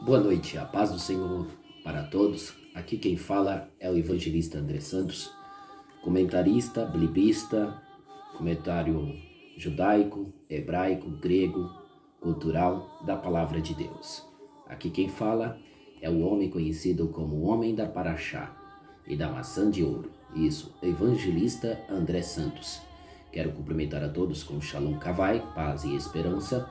Boa noite, a paz do Senhor para todos. Aqui quem fala é o evangelista André Santos, comentarista, biblista, comentário judaico, hebraico, grego, cultural da Palavra de Deus. Aqui quem fala é o homem conhecido como o homem da Paraxá e da maçã de ouro. Isso, evangelista André Santos. Quero cumprimentar a todos com Shalom Kavai, paz e esperança.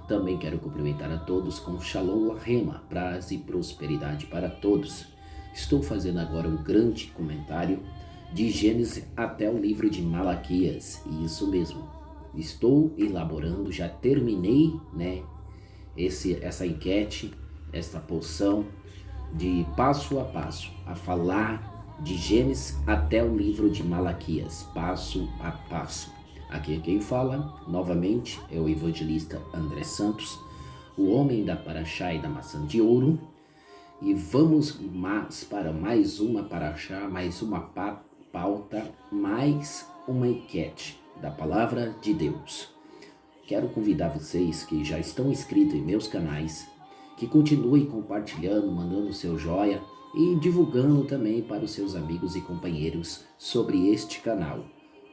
Também quero cumprimentar a todos com Shalom Rema, paz e prosperidade para todos. Estou fazendo agora um grande comentário de Gênesis até o livro de Malaquias. Isso mesmo. Estou elaborando, já terminei, essa enquete, essa porção de passo a falar de Gênesis até o livro de Malaquias, passo a passo. Aqui quem fala, novamente, é o evangelista André Santos, o homem da Paraxá e da maçã de ouro. E vamos para mais uma Paraxá, mais uma pauta, mais uma enquete da Palavra de Deus. Quero convidar vocês que já estão inscritos em meus canais, que continuem compartilhando, mandando seu joia e divulgando também para os seus amigos e companheiros sobre este canal.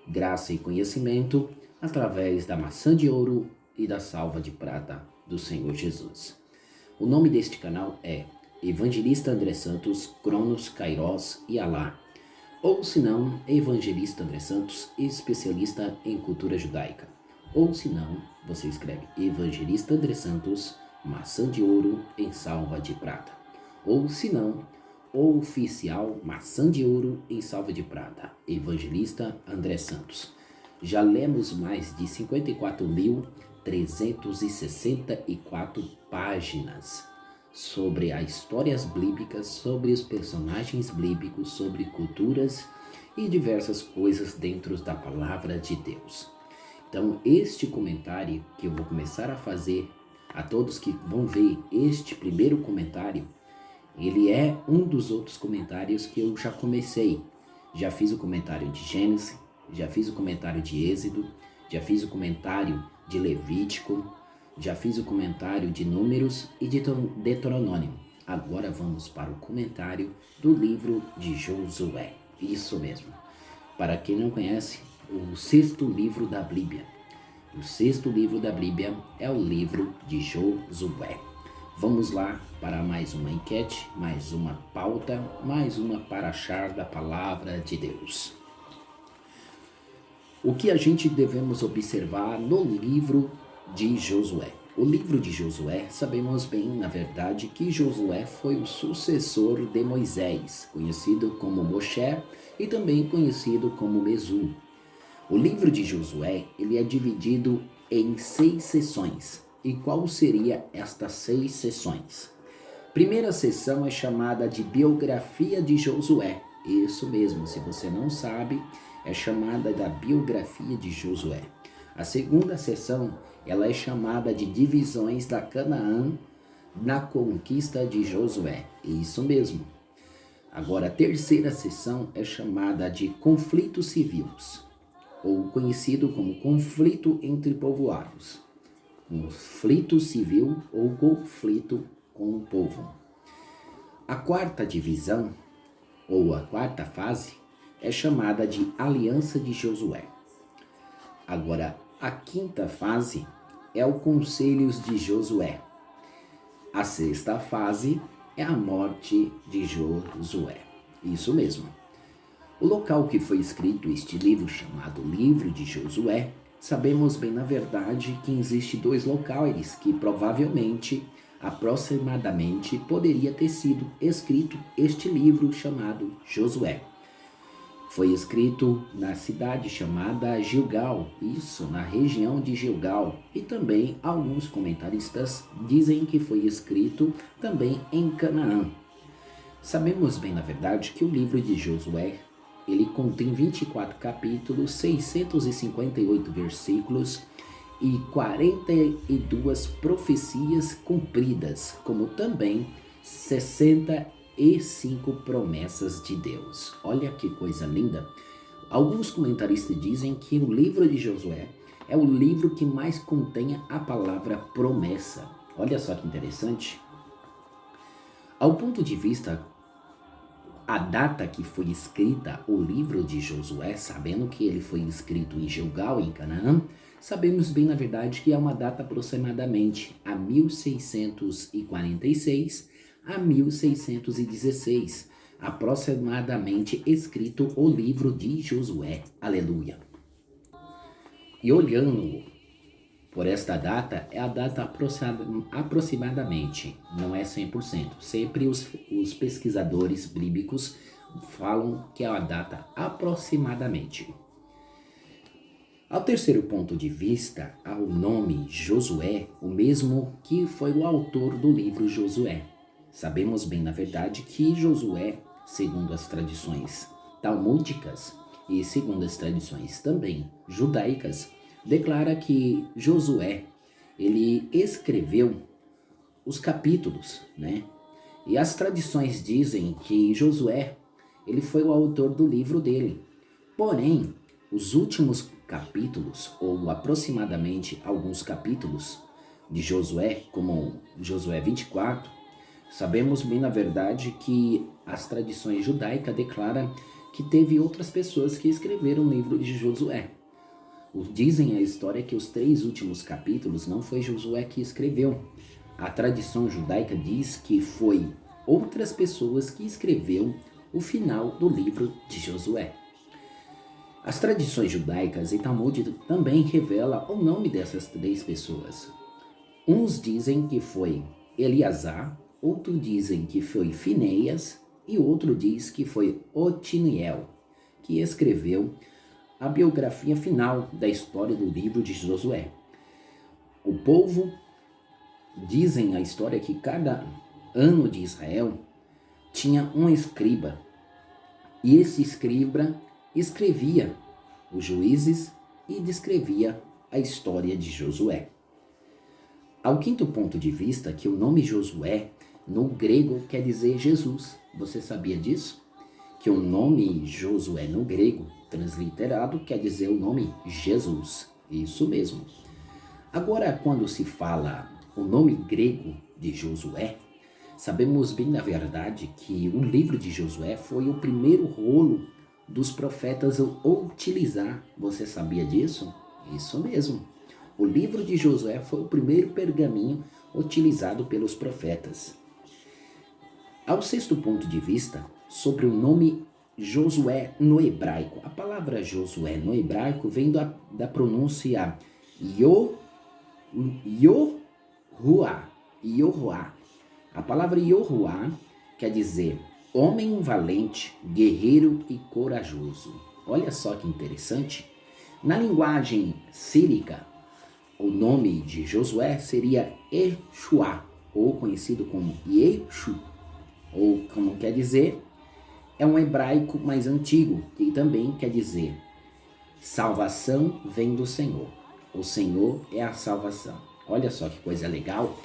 Graça e conhecimento através da maçã de ouro e da salva de prata do Senhor Jesus. O nome deste canal é Evangelista André Santos, Cronos, Kairos e Alá. Ou se não, Evangelista André Santos, especialista em cultura judaica. Ou se não, você escreve Evangelista André Santos, maçã de ouro em salva de prata. Ou se não, oficial maçã de ouro em salva de prata, evangelista André Santos. Já lemos mais de 54.364 páginas sobre as histórias bíblicas, sobre os personagens bíblicos, sobre culturas e diversas coisas dentro da palavra de Deus. Então, este comentário que eu vou começar a fazer a todos que vão ver este primeiro comentário, ele é um dos outros comentários que eu já comecei. Já fiz o comentário de Gênesis, já fiz o comentário de Êxodo, já fiz o comentário de Levítico, já fiz o comentário de Números e de Deuteronômio. Agora vamos para o comentário do livro de Josué. Isso mesmo. Para quem não conhece, o sexto livro da Bíblia. O sexto livro da Bíblia é o livro de Josué. Vamos lá para mais uma enquete, mais uma pauta, mais uma paraxá da palavra de Deus. O que a gente devemos observar no livro de Josué? O livro de Josué, sabemos bem, na verdade, que Josué foi o sucessor de Moisés, conhecido como Moshe e também conhecido como Mesum. O livro de Josué, ele é dividido em 6 seções. E qual seria estas 6 seções? Primeira seção é chamada de biografia de Josué. Isso mesmo, se você não sabe, é chamada da biografia de Josué. A segunda seção, ela é chamada de divisões da Canaã na conquista de Josué. Isso mesmo. Agora, a terceira seção é chamada de conflitos civis, ou conhecido como conflito entre povoados. Conflito civil ou conflito com o povo. A quarta divisão, ou a quarta fase, é chamada de Aliança de Josué. Agora, a quinta fase é o Conselhos de Josué. A sexta fase é a morte de Josué. Isso mesmo. O local que foi escrito este livro, chamado Livro de Josué, sabemos bem, na verdade, que existe 2 locais que provavelmente, aproximadamente, poderia ter sido escrito este livro chamado Josué. Foi escrito na cidade chamada Gilgal, isso, na região de Gilgal. E também alguns comentaristas dizem que foi escrito também em Canaã. Sabemos bem, na verdade, que o livro de Josué, ele contém 24 capítulos, 658 versículos e 42 profecias cumpridas, como também 65 promessas de Deus. Olha que coisa linda! Alguns comentaristas dizem que o livro de Josué é o livro que mais contém a palavra promessa. Olha só que interessante. Ao ponto de vista, a data que foi escrita o livro de Josué, sabendo que ele foi escrito em Gilgal, em Canaã, sabemos bem, na verdade, que é uma data aproximadamente a 1646 a 1616, aproximadamente escrito o livro de Josué. Aleluia. E olhando por esta data, é a data aproximadamente, não é 100%. Sempre os pesquisadores bíblicos falam que é a data aproximadamente. Ao terceiro ponto de vista, ao nome Josué, o mesmo que foi o autor do livro Josué. Sabemos bem, na verdade, que Josué, segundo as tradições talmúdicas e segundo as tradições também judaicas, declara que Josué, ele escreveu os capítulos, né? E as tradições dizem que Josué, ele foi o autor do livro dele. Porém, os últimos capítulos, ou aproximadamente alguns capítulos de Josué, como Josué 24, sabemos bem, na verdade, que as tradições judaicas declaram que teve outras pessoas que escreveram o livro de Josué. Dizem a história que os 3 últimos capítulos não foi Josué que escreveu. A tradição judaica diz que foi outras pessoas que escreveu o final do livro de Josué. As tradições judaicas e Talmud também revelam o nome dessas 3 pessoas. Uns dizem que foi Eleazar, outros dizem que foi Finéias e outro diz que foi Otiniel, que escreveu a biografia final da história do livro de Josué. O povo, dizem a história que cada ano de Israel tinha um escriba, e esse escriba escrevia os juízes e descrevia a história de Josué. Ao quinto ponto de vista, que o nome Josué no grego quer dizer Jesus. Você sabia disso? Que o nome Josué no grego, transliterado, quer dizer o nome Jesus. Isso mesmo. Agora, quando se fala o nome grego de Josué, sabemos bem, na verdade, que o livro de Josué foi o primeiro rolo dos profetas a utilizar. Você sabia disso? Isso mesmo. O livro de Josué foi o primeiro pergaminho utilizado pelos profetas. Ao sexto ponto de vista, sobre o nome Josué no hebraico. A palavra Josué no hebraico vem da pronúncia Yoruá. A palavra Yoruá quer dizer homem valente, guerreiro e corajoso. Olha só que interessante. Na linguagem sírica, o nome de Josué seria Yeshua, ou conhecido como Yeshu, ou como quer dizer, é um hebraico mais antigo, que também quer dizer salvação vem do Senhor. O Senhor é a salvação. Olha só que coisa legal.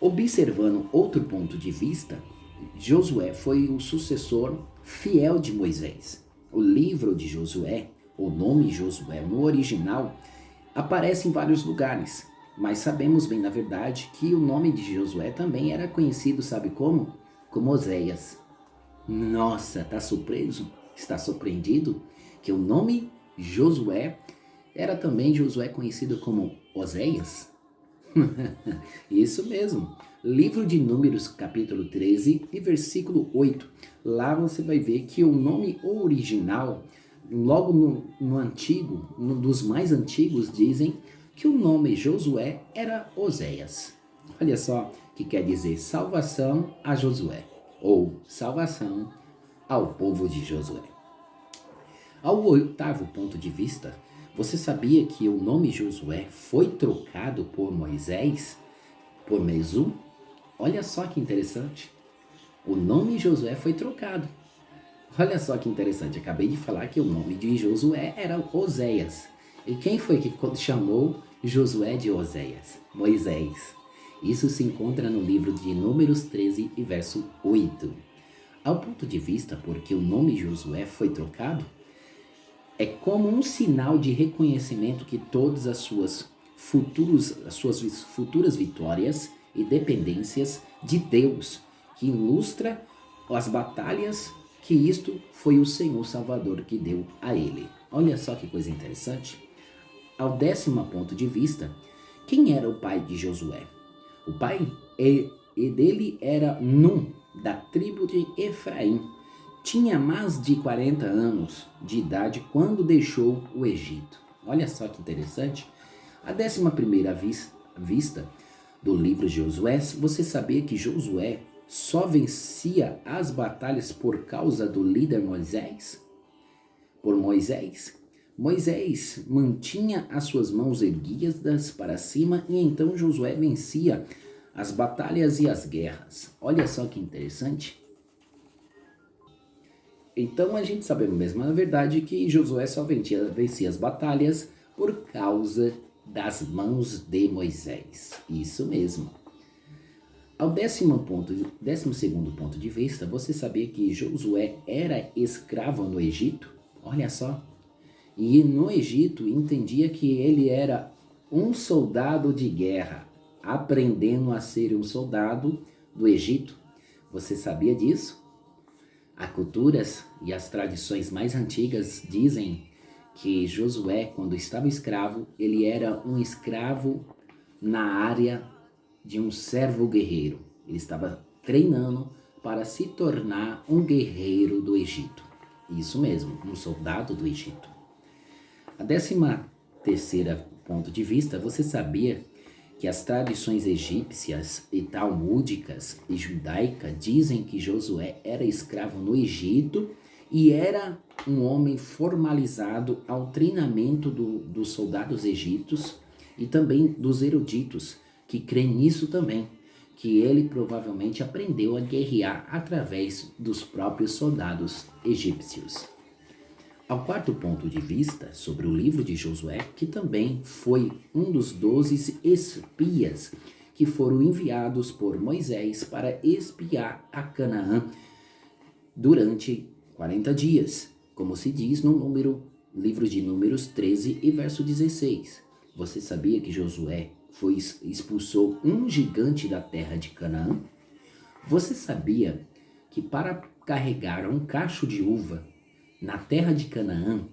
Observando outro ponto de vista, Josué foi o sucessor fiel de Moisés. O livro de Josué, o nome Josué no original, aparece em vários lugares, mas sabemos bem, na verdade, que o nome de Josué também era conhecido, sabe como? Como Oséias. Nossa, tá surpreso? Está surpreendido? Que o nome Josué era também Josué conhecido como Oséias? Isso mesmo. Livro de Números, capítulo 13 e versículo 8. Lá você vai ver que o nome original, logo no antigo, um dos mais antigos, dizem que o nome Josué era Oséias. Olha só que quer dizer salvação a Josué, ou salvação ao povo de Josué. Ao oitavo ponto de vista, você sabia que o nome Josué foi trocado por Moisés, por Mesu? Olha só que interessante. O nome Josué foi trocado. Olha só que interessante. Acabei de falar que o nome de Josué era Oséias. E quem foi que chamou Josué de Oséias? Moisés. Isso se encontra no livro de Números 13 e verso 8. Ao ponto de vista porque o nome Josué foi trocado, é como um sinal de reconhecimento que todas as suas futuras vitórias e dependências de Deus, que ilustra as batalhas que isto foi o Senhor Salvador que deu a ele. Olha só que coisa interessante. Ao 10º ponto de vista, quem era o pai de Josué? O pai dele era Num, da tribo de Efraim. Tinha mais de 40 anos de idade quando deixou o Egito. Olha só que interessante. A 11ª vista do livro de Josué, você sabia que Josué só vencia as batalhas por causa do líder Moisés? Por Moisés? Moisés mantinha as suas mãos erguidas para cima e então Josué vencia as batalhas e as guerras. Olha só que interessante. Então a gente sabe mesmo, na verdade, que Josué só vencia as batalhas por causa das mãos de Moisés. Isso mesmo. Ao 12º ponto de vista, você sabia que Josué era escravo no Egito? Olha só. E no Egito entendia que ele era um soldado de guerra, aprendendo a ser um soldado do Egito. Você sabia disso? As culturas e as tradições mais antigas dizem que Josué, quando estava escravo, ele era um escravo na área de um servo guerreiro. Ele estava treinando para se tornar um guerreiro do Egito. Isso mesmo, um soldado do Egito. A 13ª ponto de vista, você sabia que as tradições egípcias e talmúdicas e judaicas dizem que Josué era escravo no Egito e era um homem formalizado ao treinamento dos soldados egípcios e também dos eruditos, que creem nisso também, que ele provavelmente aprendeu a guerrear através dos próprios soldados egípcios. Ao 4º ponto de vista sobre o livro de Josué, que também foi um dos 12 espias que foram enviados por Moisés para espiar a Canaã durante 40 dias, como se diz no livro de Números 13 e verso 16. Você sabia que Josué expulsou um gigante da terra de Canaã? Você sabia que para carregar um cacho de uva na terra de Canaã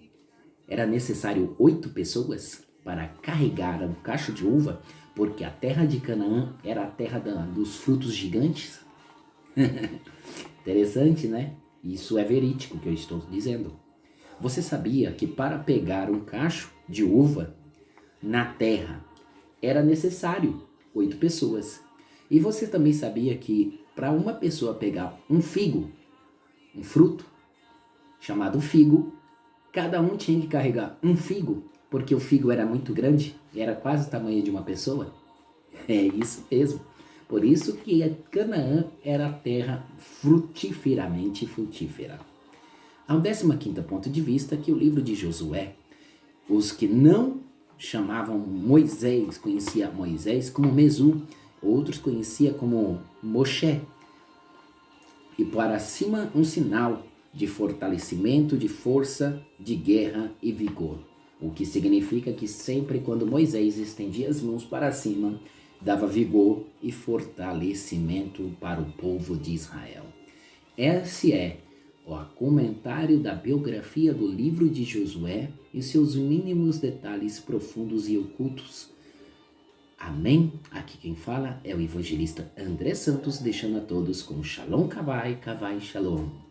era necessário 8 pessoas para carregar um cacho de uva, porque a terra de Canaã era a terra dos frutos gigantes? Interessante, né? Isso é verídico que eu estou dizendo. Você sabia que para pegar um cacho de uva na terra era necessário 8 pessoas? E você também sabia que para uma pessoa pegar um figo, um fruto chamado figo, cada um tinha que carregar um figo, porque o figo era muito grande, era quase o tamanho de uma pessoa? É isso mesmo. Por isso que Canaã era a terra frutiferamente frutífera. Ao 15º ponto de vista, que o livro de Josué, os que não chamavam Moisés, conhecia Moisés como Mesu, outros conhecia como Moshe, e para cima um sinal de fortalecimento, de força, de guerra e vigor. O que significa que sempre quando Moisés estendia as mãos para cima, dava vigor e fortalecimento para o povo de Israel. Esse é o comentário da biografia do livro de Josué e seus mínimos detalhes profundos e ocultos. Amém? Aqui quem fala é o evangelista André Santos, deixando a todos com Shalom Kavai, Kavai Shalom.